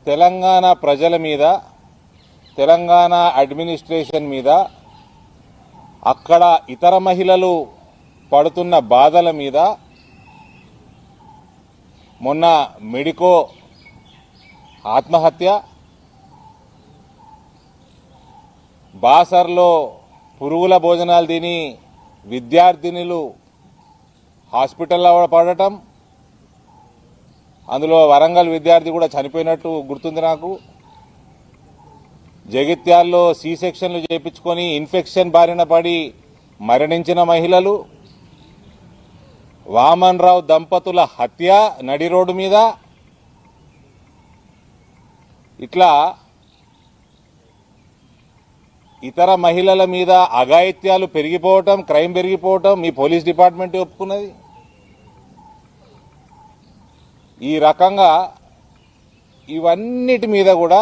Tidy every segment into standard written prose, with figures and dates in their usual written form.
తెలంగాణ ప్రజల మీద, తెలంగాణ అడ్మినిస్ట్రేషన్ మీద, అక్కడ ఇతర మహిళలు పడుతున్న బాధల మీద మొన్న మెడికో ఆత్మహత్య, బాసర్లో పురుగుల భోజనాలు తిని విద్యార్థినులు హాస్పిటల్లో పడటం, అందులో వరంగల్ విద్యార్థి కూడా చనిపోయినట్టు గుర్తుంది నాకు. జగిత్యాల్లో సి సెక్షన్లు చేయించుకొని ఇన్ఫెక్షన్ బారిన పడి మరణించిన మహిళలు, వామన్ రావు దంపతుల హత్య నడి రోడ్డు మీద, ఇట్లా ఇతర మహిళల మీద అఘాయిత్యాలు పెరిగిపోవటం, క్రైమ్ పెరిగిపోవటం మీ పోలీస్ డిపార్ట్మెంట్ ఒప్పుకున్నది. ఈ రకంగా ఇవన్నిటి మీద కూడా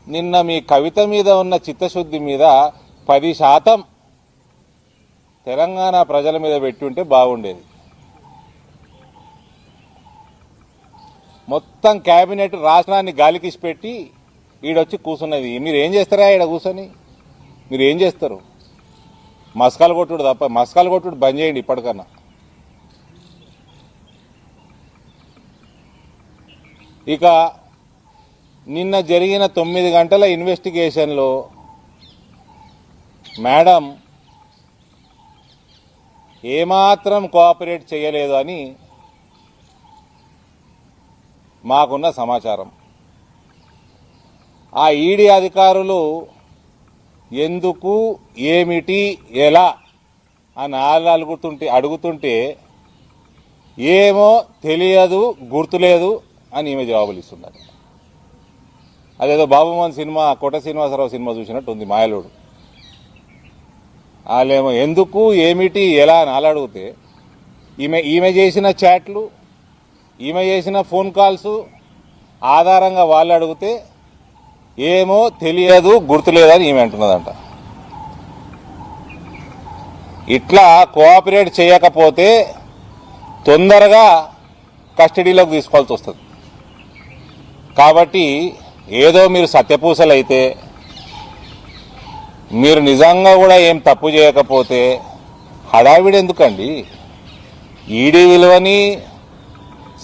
నిన్న మీ కవిత మీద ఉన్న చిత్తశుద్ధి మీద 10% తెలంగాణ ప్రజల మీద పెట్టుంటే బాగుండేది. మొత్తం కేబినెట్ రాష్ట్రాన్ని గాలికిసి పెట్టి ఈడొచ్చి కూర్చున్నది. మీరు ఏం చేస్తారా ఈడ కూర్చొని? మీరు ఏం చేస్తారు? మస్కాలు కొట్టుడు తప్ప, మస్కాలు కొట్టుడు బంద్ చేయండి ఇప్పటికన్నా. ఇక నిన్న జరిగిన 9 గంటల ఇన్వెస్టిగేషన్లో మేడం ఏమాత్రం కోఆపరేట్ చేయలేదు అని మాకున్న సమాచారం. ఆ ఈడీ అధికారులు ఎందుకు, ఏమిటి, ఎలా అని అడుగుతుంటే ఏమో తెలియదు, గుర్తులేదు అని ఈమె జవాబులు ఇస్తున్నారు. అదేదో బాబుమోహన్ సినిమా, కోట శ్రీనివాసరావు సినిమా చూసినట్టు ఉంది మాయలోడు. వాళ్ళేమో ఎందుకు, ఏమిటి, ఎలా అని వాళ్ళు అడిగితే ఈమె చేసిన చాట్లు, ఈమె చేసిన ఫోన్ కాల్స్ ఆధారంగా వాళ్ళు అడిగితే ఏమో తెలియదు, గుర్తులేదని ఈమె అంటున్నదంట. ఇట్లా కోఆపరేట్ చేయకపోతే తొందరగా కస్టడీలోకి తీసుకోవాల్సి వస్తుంది. కాబట్టి ఏదో మీరు సత్యపూసలైతే, మీరు నిజంగా కూడా ఏం తప్పు చేయకపోతే హడావిడి ఎందుకండి? ఈడీ విలువని,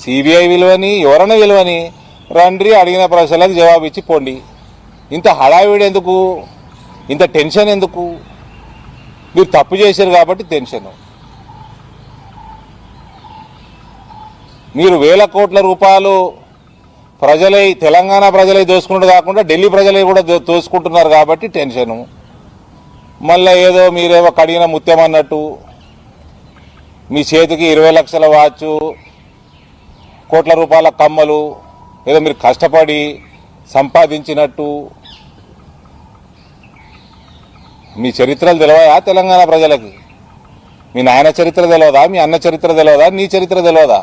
సిబిఐ విలువని, ఎవరైనా విలువని రండి, అడిగిన ప్రశ్నలకు జవాబు ఇచ్చి పోండి. ఇంత హడావిడి ఎందుకు? ఇంత టెన్షన్ ఎందుకు? మీరు తప్పు చేశారు కాబట్టి టెన్షన్. మీరు వేల కోట్ల రూపాయలు ప్రజలై, తెలంగాణ ప్రజలై దోసుకుంటూ కాకుండా ఢిల్లీ ప్రజలై కూడా దోసుకుంటున్నారు కాబట్టి టెన్షను. మళ్ళీ ఏదో మీరేమో కడిగిన ముత్యం అన్నట్టు మీ చేతికి 20 లక్షల వాచు, కోట్ల రూపాయల కమ్మలు ఏదో మీరు కష్టపడి సంపాదించినట్టు. మీ చరిత్రలు తెలియదా తెలంగాణ ప్రజలకి? మీ నాయన చరిత్ర తెలియదా? మీ అన్న చరిత్ర తెలియదా? నీ చరిత్ర తెలియదా?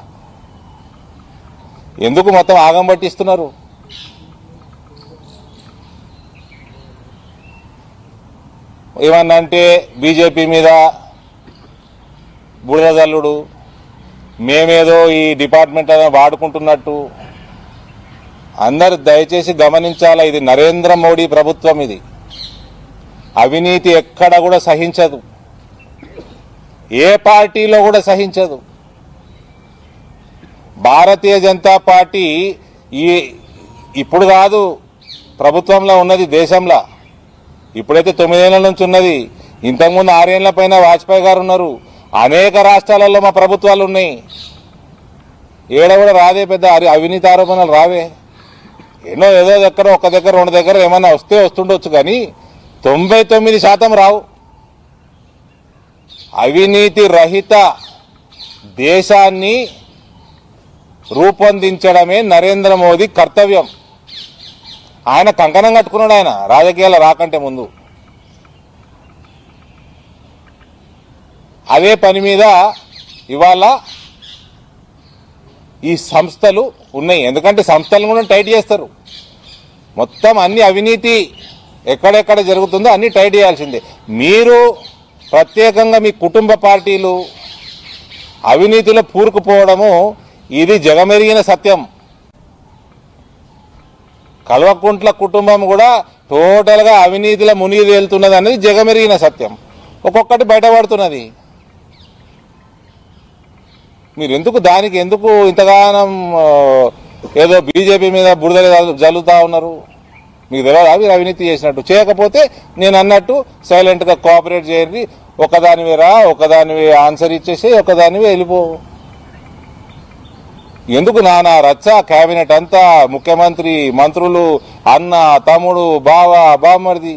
ఎందుకు మొత్తం ఆగం పట్టిస్తున్నారు? ఏమన్నా అంటే బీజేపీ మీద బురద జల్లుడు, మేమేదో ఈ డిపార్ట్మెంట్ వాడుకుంటున్నట్టు. అందరు దయచేసి గమనించాలా, ఇది నరేంద్ర మోడీ ప్రభుత్వం. ఇది అవినీతి ఎక్కడ కూడా సహించదు, ఏ పార్టీలో కూడా సహించదు. భారతీయ జనతా పార్టీ ఇప్పుడు కాదు ప్రభుత్వంలో ఉన్నది, దేశంలో ఇప్పుడైతే 9 ఏళ్ల నుంచి ఉన్నది. ఇంతకుముందు 6 ఏళ్ల పైన వాజ్పేయి గారు ఉన్నారు. అనేక రాష్ట్రాలలో మా ప్రభుత్వాలు ఉన్నాయి. ఏడ కూడా రాదే పెద్ద అవినీతి ఆరోపణలు రావే. ఏదో దగ్గర, ఒక దగ్గర, 2 దగ్గర ఏమన్నా వస్తే వస్తుండొచ్చు, కానీ 99% రావు. అవినీతి రహిత దేశాన్ని రూపొందించడమే నరేంద్ర మోదీ కర్తవ్యం. ఆయన కంకణం కట్టుకున్నాడు ఆయన రాజకీయాలు రాకంటే ముందు. అదే పని మీద ఇవాళ ఈ సంస్థలు ఉన్నాయి. ఎందుకంటే సంస్థలను కూడా టైట్ చేస్తారు. మొత్తం అన్ని అవినీతి ఎక్కడెక్కడ జరుగుతుందో అన్ని టైట్ చేయాల్సిందే. మీరు ప్రత్యేకంగా మీ కుటుంబ పార్టీలు అవినీతిలో పూరుకుపోవడము ఇది జగమెరిగిన సత్యం. కల్వకుంట్ల కుటుంబం కూడా టోటల్గా అవినీతిలో మునిగి తేలుతున్నది అనేది జగమెరిగిన సత్యం. ఒక్కొక్కటి బయటపడుతున్నది. మీరు దానికి ఎందుకు ఇంతగానం ఏదో బీజేపీ మీద బురదలు జల్లుతా ఉన్నారు? మీకు తెలియదా మీరు అవినీతి చేసినట్టు? చేయకపోతే నేను అన్నట్టు సైలెంట్గా కోఆపరేట్ చేయండి. ఒకదానివే రా, ఒకదానివే ఆన్సర్ ఇచ్చేసి ఒకదానివే వెళ్ళిపో. ఎందుకు నానా రచ్చ? కేబినెట్ అంతా, ముఖ్యమంత్రి, మంత్రులు, అన్న, తమ్ముడు, బావ, బామ్మర్ది,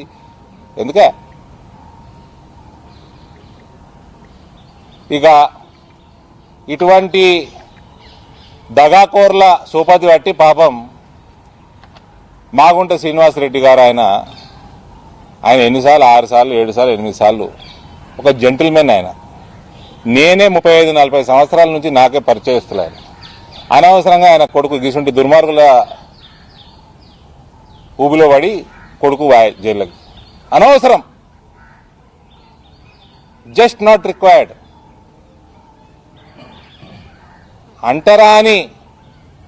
ఎందుకే? ఇక ఇటువంటి దగాకోర్ల సోపతి బట్టి పాపం మాగుంట శ్రీనివాసరెడ్డి గారు ఆయన ఎన్నిసార్లు 6 సార్లు 7 సార్లు 8 సార్లు ఒక జెంటిల్మెన్. ఆయన నేనే 35-40 సంవత్సరాల నుంచి నాకే పరిచయస్తులు. ఆయన అనవసరంగా ఆయన కొడుకు గీసుంటి దుర్మార్గుల ఊబిలో పడి కొడుకు జైళ్ళకి అనవసరం. Just not required. అంటరాని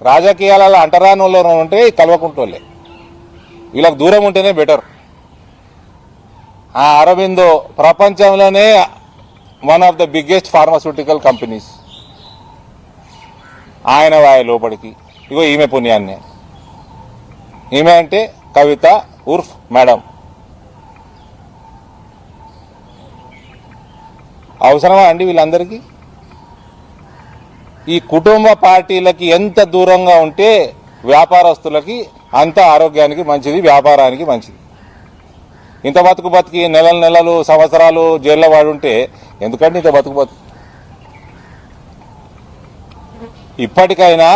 రాజకీయాలలో అంటరాని వాళ్ళు ఉంటే కల్వకుంటోళ్ళే. వీళ్ళకి దూరం ఉంటేనే బెటర్. ఆ అరబిందో ప్రపంచంలోనే one of the biggest pharmaceutical companies. ఆయన వాయ లోపలికి ఇగో ఈమె పుణ్యాన్నే. ఈమె అంటే కవిత ఉర్ఫ్ మేడం. అవసరమా అండి వీళ్ళందరికీ? ఈ కుటుంబ పార్టీలకి ఎంత దూరంగా ఉంటే వ్యాపారస్తులకి అంత ఆరోగ్యానికి మంచిది, వ్యాపారానికి మంచిది. ఇంత బతికి నెలలు సంవత్సరాలు జైల్లో వాడుంటే ఎందుకంటే ఇంత బతుకు. ఇప్పటికైనా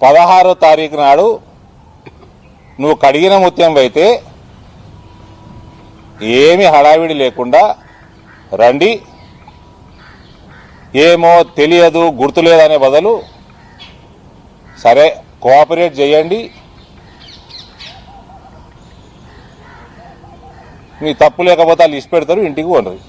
16వ తారీఖు నాడు నువ్వు కడిగిన ముత్యం అయితే ఏమి హడావిడి లేకుండా రండి. ఏమో తెలియదు గుర్తులేదనే బదులు సరే కోఆపరేట్ చేయండి. మీ తప్పు లేకపోతే వాళ్ళు లిస్ట్ పెడతారు, ఇంటికి పోనరు.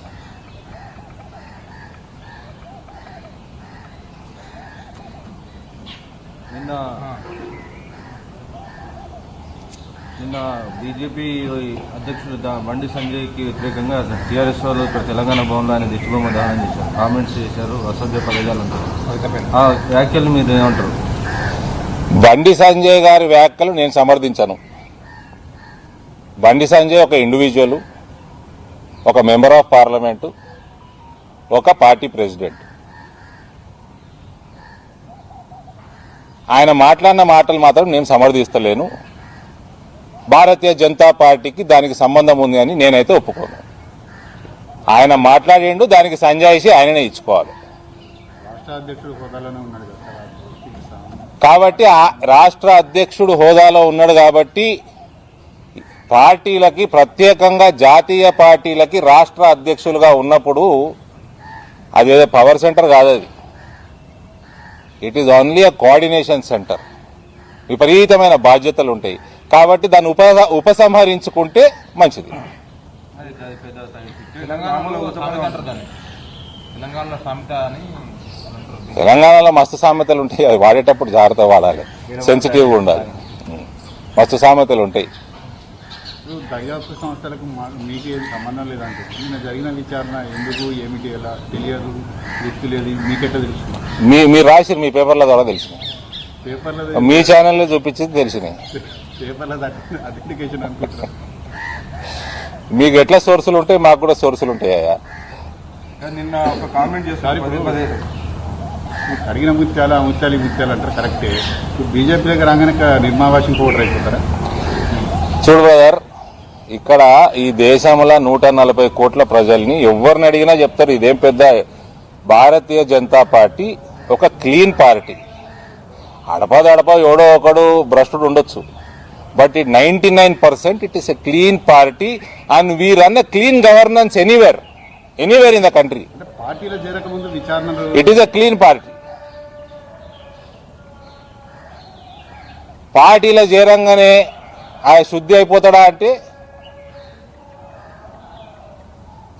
నిన్న బీజేపీ అధ్యక్షుడు బండి సంజయ్కి వ్యతిరేకంగా టీఆర్ఎస్ వాళ్ళు ఇక్కడ తెలంగాణ భవన్లో ఆయన దిష్టిబొమ్మ దహనం చేశారు, కామెంట్స్ చేశారు, అసభ్య పదజాలు ఉంటారు. ఆ వ్యాఖ్యలు మీరు ఏమంటారు? బండి సంజయ్ గారి వ్యాఖ్యలు నేను సమర్థించను. బండి సంజయ్ ఒక ఇండివిజువల్, ఒక మెంబర్ ఆఫ్ పార్లమెంటు, ఒక పార్టీ ప్రెసిడెంట్. ఆయన మాట్లాడిన మాటలు మాత్రం నేను సమర్థిస్తలేను. భారతీయ జనతా పార్టీకి దానికి సంబంధం ఉంది అని నేనైతే ఒప్పుకోను. ఆయన మాట్లాడిండు, దానికి సంజాయిషి ఆయననే ఇచ్చుకోవాలి. కాబట్టి రాష్ట్ర అధ్యక్షుడు హోదాలో ఉన్నాడు కాబట్టి పార్టీలకి ప్రత్యేకంగా జాతీయ పార్టీలకి రాష్ట్ర అధ్యక్షులుగా ఉన్నప్పుడు అదేదో పవర్ సెంటర్ కాదు, అది it is only a coordination centre. విపరీతమైన బాధ్యతలు ఉంటాయి కాబట్టి దాన్ని ఉపసంహరించుకుంటే మంచిది. తెలంగాణలో మస్తు సామెతలు ఉంటాయి, అవి వాడేటప్పుడు జాగ్రత్త వాడాలి, సెన్సిటివ్గా ఉండాలి. మస్తు సామెతలు ఉంటాయి. దర్యాప్తు సంస్థలకు మీకు ఏది సంబంధం లేదంటే నిన్న జరిగిన విచారణ ఎందుకు ఏమిటి ఎలా తెలియదు, గుర్తులేదు, మీకెట్లా తెలుసు? మీరు రాసిరు, మీ పేపర్ల ద్వారా తెలిసిన, పేపర్లో మీ ఛానల్లో చూపించింది తెలిసినాయి. పేపర్లో అథెంటికేషన్ అనుకుంటున్నారు. మీకు ఎట్లా సోర్సులు ఉంటాయి, మాకు కూడా సోర్సులు ఉంటాయా? నిన్న ఒక కామెంట్ చేస్తారు, అడిగిన ముత్యాలు అంటారు కరెక్టే. బీజేపీ దగ్గర రాగానే నిర్మావాసం పౌడర్ అయిపోతారా? చూడు బ్రదర్, ఇక్కడ ఈ దేశంలో 140 కోట్ల ప్రజల్ని ఎవరిని అడిగినా చెప్తారు ఇదేం పెద్ద భారతీయ జనతా పార్టీ ఒక క్లీన్ పార్టీ. అడపదడప ఎవడో ఒకడు భ్రష్టుడు ఉండొచ్చు, but it 99% it is a clean party and we run a clean governance anywhere in the country. It is a clean party. పార్టీలో చేరంగానే ఆయన శుద్ధి అయిపోతాడా అంటే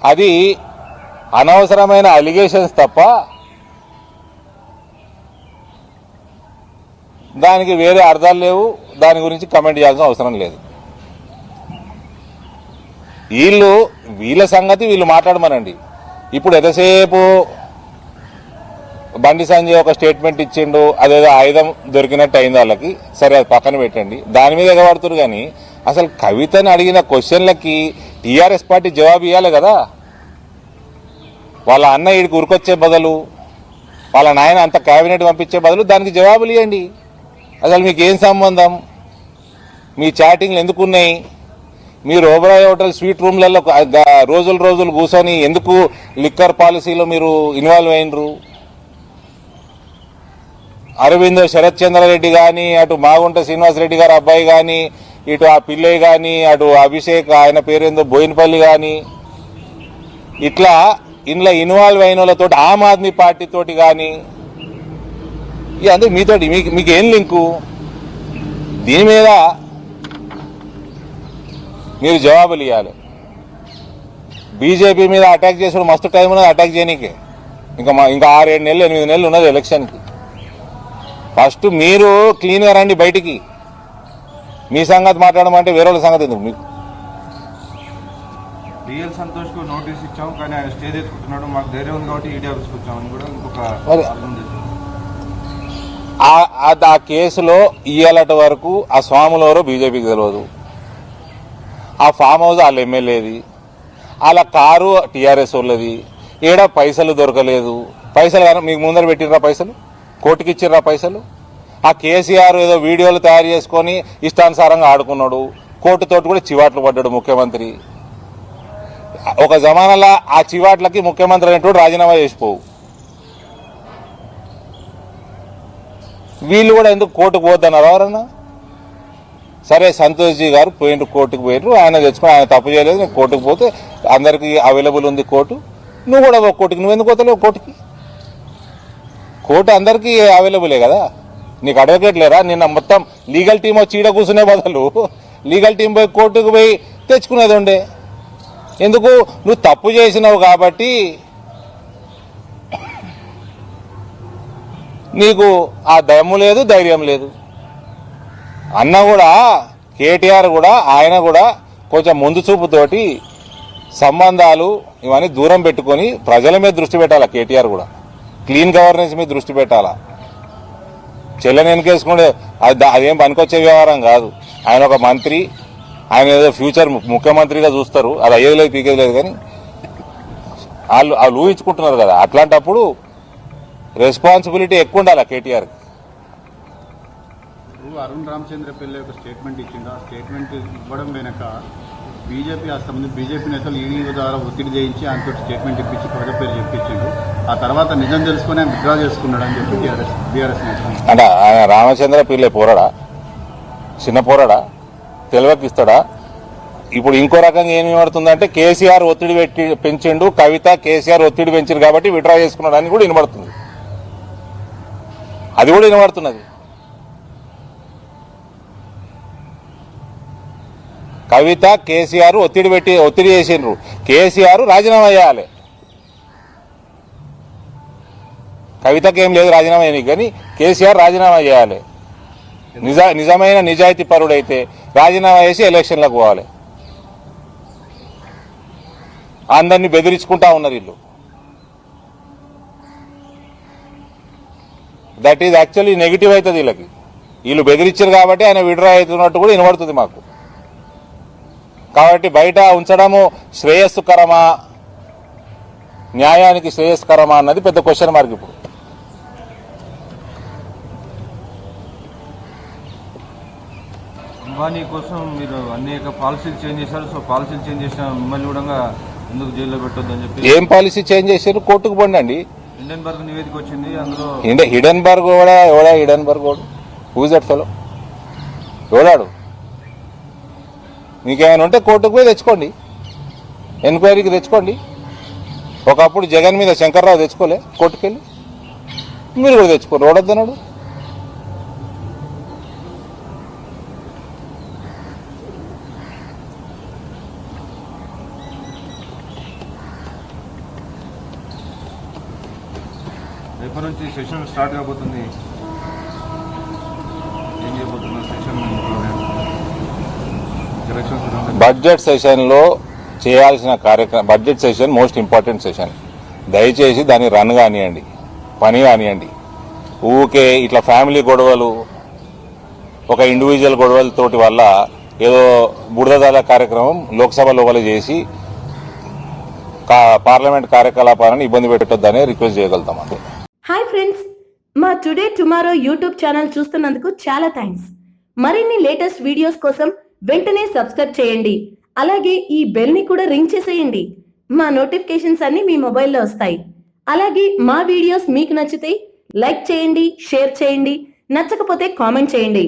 అది అనవసరమైన అలిగేషన్స్ తప్ప దానికి వేరే అర్థాలు లేవు, దాని గురించి కమెంట్ చేయాల్సిన అవసరం లేదు. వీళ్ళ సంగతి వీళ్ళు మాట్లాడమనండి. ఇప్పుడు ఎంతసేపు బండి సంజయ్ ఒక స్టేట్మెంట్ ఇచ్చిండు, అదేదో ఆయుధం దొరికినట్టు అయింది వాళ్ళకి, సరే అది పక్కన పెట్టండి, దాని మీద ఎగబడుతున్నారు. కానీ అసలు కవితను అడిగిన క్వశ్చన్లకి టీఆర్ఎస్ పార్టీ జవాబు ఇవ్వాలి కదా. వాళ్ళ అన్న ఈడికి ఉరికొచ్చే బదులు, వాళ్ళ నాయన అంత కేబినెట్ పంపించే బదులు దానికి జవాబులు ఇవ్వండి. అసలు మీకు ఏం సంబంధం? మీ చాటింగ్లు ఎందుకున్నాయి? మీరు ఓబరాయ్ హోటల్ స్వీట్ రూమ్లలో రోజులు కూర్చొని ఎందుకు లిక్కర్ పాలసీలో మీరు ఇన్వాల్వ్ అయినరు? అరవిందో శరత్ చంద్రారెడ్డి కానీ, అటు మాగుంట శ్రీనివాసరెడ్డి గారు అబ్బాయి కానీ, ఇటు ఆ పిల్లయ్య కానీ, అటు అభిషేక్ ఆయన పేరేందో బోయినపల్లి కానీ, ఇట్లా ఇంట్లో ఇన్వాల్వ్ అయిన వాళ్ళతో ఆమ్ ఆద్మీ పార్టీ తోటి కానీ, అందుకు మీతోటి మీకేం లింకు? దీని మీద మీరు జవాబులు ఇవ్వాలి. బీజేపీ మీద అటాక్ చేసిన మస్తు టైం ఉన్నది అటాక్ చేయనీకే. ఇంకా 6-7 నెలలు 8 నెలలు ఉన్నది ఎలక్షన్కి. ఫస్ట్ మీరు క్లీన్గా రండి బయటికి. మీ సంగతి మాట్లాడమంటే వేరే వాళ్ళ సంగతి ఎందుకు మీకు? డిఎల్ సంతోష్ కు నోటీస్ ఇచ్చాం, కానీ ఆయన స్టే తెచ్చుకుంటున్నాడు. మాకు ధైర్యం ఉంది కాబట్టి ఈడీ ఆఫీస్కి వచ్చామని కూడా ఇంకొక ఆ కేసులో ఇయ్యాలట వరకు ఆ స్వాములు ఎవరో బీజేపీకి తెలియదు. ఆ ఫామ్ హౌస్ వాళ్ళ ఎమ్మెల్యేది, వాళ్ళ కారు టీఆర్ఎస్ వాళ్ళది. ఏడా పైసలు దొరకలేదు. పైసలు కానీ మీకు ముందర పెట్టిర్రా? పైసలు కోర్టుకి ఇచ్చిర్రా? పైసలు ఆ కేసీఆర్ ఏదో వీడియోలు తయారు చేసుకొని ఇష్టానుసారంగా ఆడుకున్నాడు. కోర్టుతోటి కూడా చివాట్లు పడ్డాడు ముఖ్యమంత్రి. ఒక జమానాలో ఆ చివాట్లకి ముఖ్యమంత్రి అనేటువంటి రాజీనామా చేసిపోవు. వీళ్ళు కూడా ఎందుకు కోర్టుకు పోద్దన్నారు ఎవరన్నా? సరే సంతోష్ జీ గారు పోయిండ్రు, కోర్టుకు పోయినరు, ఆయన తెచ్చుకొని ఆయన తప్పు చేయలేదు, నేను కోర్టుకు పోతే అందరికీ అవైలబుల్ ఉంది కోర్టు, నువ్వు కూడా ఒక కోర్టుకి, నువ్వు ఎందుకు పోతలేవు కోర్టుకి? కోర్టు అందరికీ అవైలబులే కదా. నీకు అడ్వకేట్ లేరా? నిన్న మొత్తం లీగల్ టీం వచ్చి ఈడ కూర్చునే బదులు లీగల్ టీం పోయి కోర్టుకు పోయి తెచ్చుకునేది ఉండే. ఎందుకు? నువ్వు తప్పు చేసినావు కాబట్టి నీకు ఆ దమ్ము లేదు, ధైర్యం లేదు. అన్న కూడా కేటీఆర్ కూడా ఆయన కూడా కొంచెం ముందు చూపుతోటి సంబంధాలు ఇవన్నీ దూరం పెట్టుకొని ప్రజల మీద దృష్టి పెట్టాలా. కేటీఆర్ కూడా క్లీన్ గవర్నెన్స్ మీద దృష్టి పెట్టాలా. చెల్లెని వెనకేసుకుంటే అదేం పనికొచ్చే వ్యవహారం కాదు. ఆయన ఒక మంత్రి, ఆయన ఏదో ఫ్యూచర్ ముఖ్యమంత్రిగా చూస్తారు, అది అయ్యేది లేదు పీకేది లేదు. కానీ వాళ్ళు ఊహించుకుంటున్నారు కదా. అట్లాంటప్పుడు రెస్పాన్సిబిలిటీ ఎక్కువ ఉండాలి కేటీఆర్కి. అరుణ్ రామచంద్ర పిల్ల ఒక స్టేట్మెంట్ ఇచ్చిండు. ఆ స్టేట్మెంట్ ఇవ్వడం వెనక బీజేపీ అసలు బీజేపీ నేతలు ఈడీ ద్వారా ఒత్తిడి చేయించి ఆయనతో స్టేట్మెంట్ ఇప్పించి ప్రజల పేరు చెప్పించిండు. ఆ తర్వాత నిజం తెలుసుకుని ఆయన విత్డ్రా చేసుకున్నాడు అని చెప్పి బీఆర్ఎస్ నేతలు అంటే ఆయన రామచంద్ర పిల్లే పోరాడా? చిన్న పోరాడా? తెలివకి ఇస్తాడా? ఇప్పుడు ఇంకో రకంగా ఏమి వినబడుతుందంటే కేసీఆర్ ఒత్తిడి పెంచిండు, కవిత కేసీఆర్ ఒత్తిడి పెంచిండు కాబట్టి విత్డ్రా చేసుకున్నాడు అని కూడా వినబడుతుంది. అది కూడా వినబడుతున్నది. కవిత కేసీఆర్ ఒత్తిడి చేసిండ్రు. కేసీఆర్ రాజీనామా చేయాలి. కవితకి ఏం లేదు రాజీనామా చేయడానికి, కానీ కేసీఆర్ రాజీనామా చేయాలి. నిజమైన నిజాయితీ పరుడైతే రాజీనామా చేసి ఎలక్షన్లకు పోవాలి. అందరినీ బెదిరించుకుంటా ఉన్నారు వీళ్ళు. దట్ ఈజ్ యాక్చువల్లీ నెగిటివ్ అవుతుంది వీళ్ళకి. వీళ్ళు బెదిరించారు కాబట్టి ఆయన విడ్రా అవుతున్నట్టు కూడా వినబడుతుంది మాకు. కాబట్టి బయట ఉంచడము శ్రేయస్సుకరమా, న్యాయానికి శ్రేయస్కరమా అన్నది పెద్ద క్వశ్చన్ మార్క్. ఇప్పుడు అంబానీ కోసం మీరు అనేక పాలసీలు చేంజ్ చేశారు. సో పాలసీలు చేంజ్ చేసిన మిమ్మల్ని కూడా ఎందుకు జైల్లో పెట్టొద్దు అని చెప్పి ఏం పాలసీ చేంజ్ చేశారు? కోర్టుకు పోండి. హిడెన్బర్గ్ నివేదిక వచ్చింది. అందులో హిడెన్బర్గ్ కూడా హిడెన్బర్గ్ హూజ్ దట్ ఫెలో? ఎవడాడు? మీకేమైనా ఉంటే కోర్టుకు పోయి తెచ్చుకోండి, ఎంక్వైరీకి తెచ్చుకోండి. ఒకప్పుడు జగన్ మీద శంకర్రావు తెచ్చుకోలే కోర్టుకెళ్ళి? మీరు కూడా తెచ్చుకోండి. ఓడొద్దన్నాడు. రేపటి నుంచి సెషన్ స్టార్ట్ కాబోతుంది. ఏం చేయబోతున్నారు సెషన్ ఎలక్షన్స్ బడ్జెట్ సెషన్లో చేయాల్సిన కార్యక్రమం, budget session most important session. దయచేసి దాన్ని రన్ కానివ్వండి, పని కానివ్వండి. ఊకే ఇట్లా ఫ్యామిలీ గొడవలు, ఒక ఇండివిజువల్ గొడవలతోటి వల్ల ఏదో బురదదాల కార్యక్రమం లోక్సభ లోపల చేసి పార్లమెంట్ కార్యకలాపాలను ఇబ్బంది పెట్టొద్దని రిక్వెస్ట్ చేయగలుగుతాం. అంతే. హాయ్ ఫ్రెండ్స్, మా టుడే టుమారో యూట్యూబ్ ఛానల్ చూస్తున్నందుకు చాలా థ్యాంక్స్. మరిన్ని లేటెస్ట్ వీడియోస్ కోసం వెంటనే సబ్స్క్రైబ్ చేయండి. అలాగే ఈ బెల్ ని కూడా రింగ్ చేసేయండి. మా నోటిఫికేషన్స్ అన్ని మీ మొబైల్లో వస్తాయి. అలాగే మా వీడియోస్ మీకు నచ్చితే లైక్ చేయండి, షేర్ చేయండి, నచ్చకపోతే కామెంట్ చేయండి.